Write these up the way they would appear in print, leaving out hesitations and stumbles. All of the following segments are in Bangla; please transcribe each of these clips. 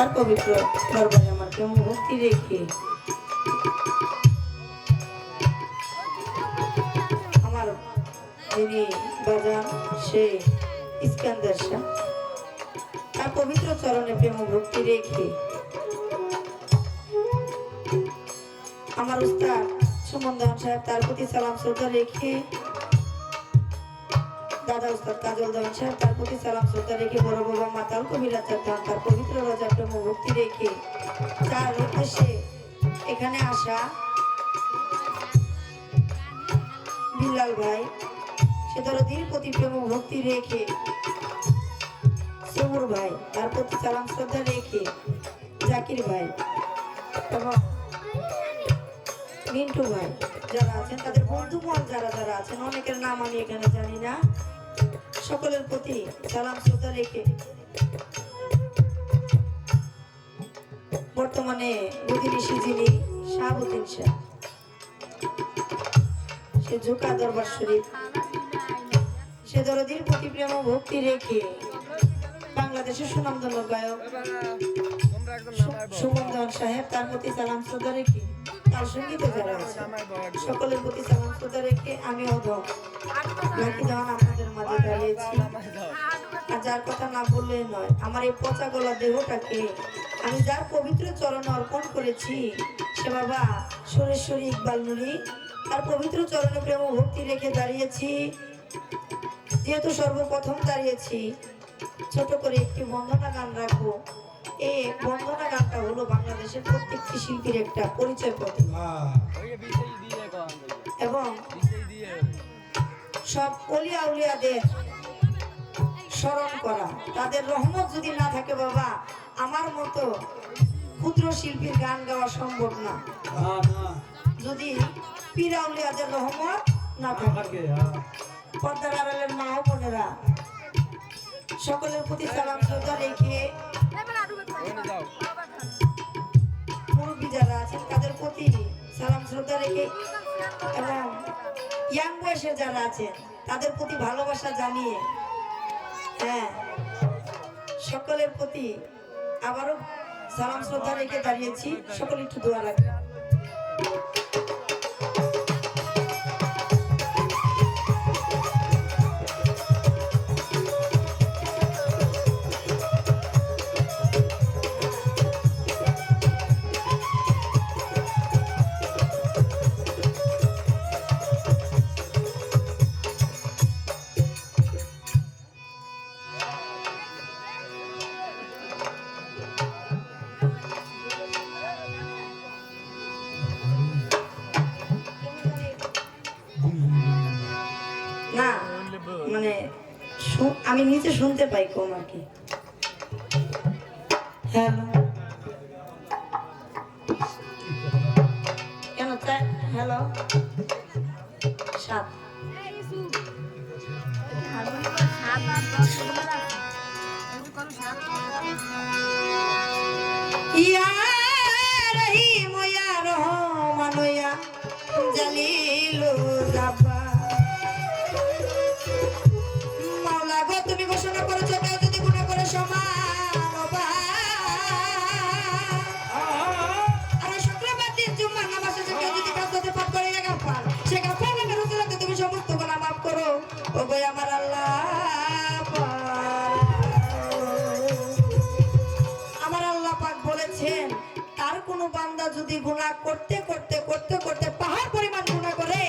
তার পবিত্র দরবারে আমার প্রেম ভক্তি রেখে আমার যিনি বাজান সে ইস্কান্দার শাহ তার পবিত্র চরণে প্রেম ভক্তি রেখে আমার উস্তাদ সুমন দেওয়ান সাহেব তার প্রতি সালাম শ্রদ্ধা রেখে দাদা উস্তাদ কাজল দেওয়ান সাহেব তার প্রতি সালাম শ্রদ্ধা রেখে বড় বাবা মাতাল কবিরা চাচান তার পবিত্র রাজা প্রেম ভক্তি রেখে তার উদ্দেশ্যে এখানে আসা বিল্লাল ভাই সে দরদির প্রতি প্রেম ভক্তি রেখে সুমুর ভাই তার প্রতি সালাম শ্রদ্ধা রেখে জাকির ভাই এবং মিন্টু ভাই যারা আছেন তাদের বন্ধুমহল যারা যারা আছেন অনেকের নাম আমি এখানে জানি না সকলের প্রতি সালাম শ্রদ্ধা রেখে বর্তমানে বুদ্ধিনীশী যিনি শাহাবুদ্দিন শাহ সে ঝুকা দরবার শরীফ সে দরদির প্রতি প্রেম ও ভক্তি রেখে বাংলাদেশের সুনামধন্য গায়ক সুমন দেওয়ান সাহেব তার প্রতি সালাম শ্রদ্ধা রেখে তার সঙ্গীতে যারা আছে সকলের প্রতি সালাম শ্রদ্ধা রেখে আমি অধম লাকি দেওয়ান আপনাদের মাঝে দাঁড়িয়েছি আর যার কথা না বললে নয় আমার এই পচা গলা দেহটাকে আমি যার পবিত্র চরণে অর্পণ করেছি সে বাবা সুরেশ্বরী ইকবাল নুরি তার পবিত্র চরণে প্রেম ও ভক্তি রেখে দাঁড়িয়েছি যেহেতু সর্বপ্রথম দাঁড়িয়েছি ছোট করে একটি বন্দনা গান রাখবো এই বন্দনা গানটা হলো বাংলাদেশের প্রত্যেকটি শিল্পীর একটা পরিচয় পত্র এবং সব অলিয়া উলিয়াদের স্মরণ করা তাদের রহমত যদি না থাকে বাবা আমার মতো ক্ষুদ্র শিল্পীর গান গাওয়া সম্ভব না যদি পীরা উলিয়াদের রহমত না থাকে পর্দার আড়ালের মা ও বোনেরা সকলের প্রতি সালাম শ্রদ্ধা রেখে মুরব্বী যারা আছেন তাদের প্রতি সালাম শ্রদ্ধা রেখে এবং ইয়াং বয়সের যারা আছেন তাদের প্রতি ভালোবাসা জানিয়ে হ্যাঁ সকলের প্রতি আবারও সালাম শ্রদ্ধা রেখে দাঁড়িয়েছি সকলে একটু দোয়া রাখবেন না মানে আমি নিচে শুনতে পাই কম আর কি হ্যালো কেন হ্যালো সাত ইয়া রহিম ইয়া রহমান ইয়া জালিলু জাব্বা তুমি ঘোষণা করেছো কেউ যদি গুণে করে সমান আর শুক্রবার দিন জুম্মার নামাজ শেষে কেউ যদি কাজ করতে পাপ করে গাফার সে গাফার নামে রসুলকে তুমি সমস্ত গুনাহ মাফ করো ও গো আমার আল্লাহ পাক বলেছেন তার কোনো বান্দা যদি গুনাহ করতে করতে করতে করতে পাহাড় পরিমাণ গুনাহ করে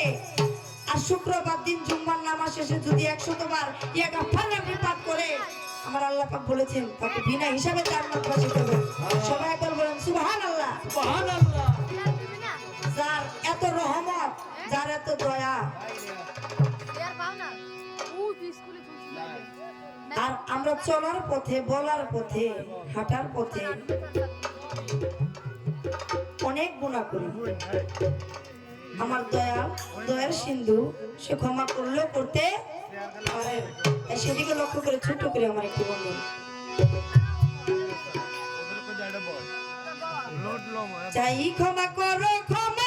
আর শুক্রবার দিন জুম্মার নামাজ শেষে যদি 100 বার ইয়া গাফার নামে পাঠ করে আমার আল্লাহ পাক বলেছেন তাকে বিনা হিসাবে জান্নাত বাসী করবে সবাই একবার বলেন সুবহানাল্লাহ সুবহানাল্লাহ যার এত রহমত যার এত দয়া আর আমরা চলার পথে বলার পথে হাঁটার পথে অনেক গুনাহ করি আমার দয়ার সিন্ধু সে ক্ষমা করলেও করতে পারে সেদিকে লক্ষ্য করে ছোট করে আমার একটু বলুন চাই ক্ষমা করো ক্ষমা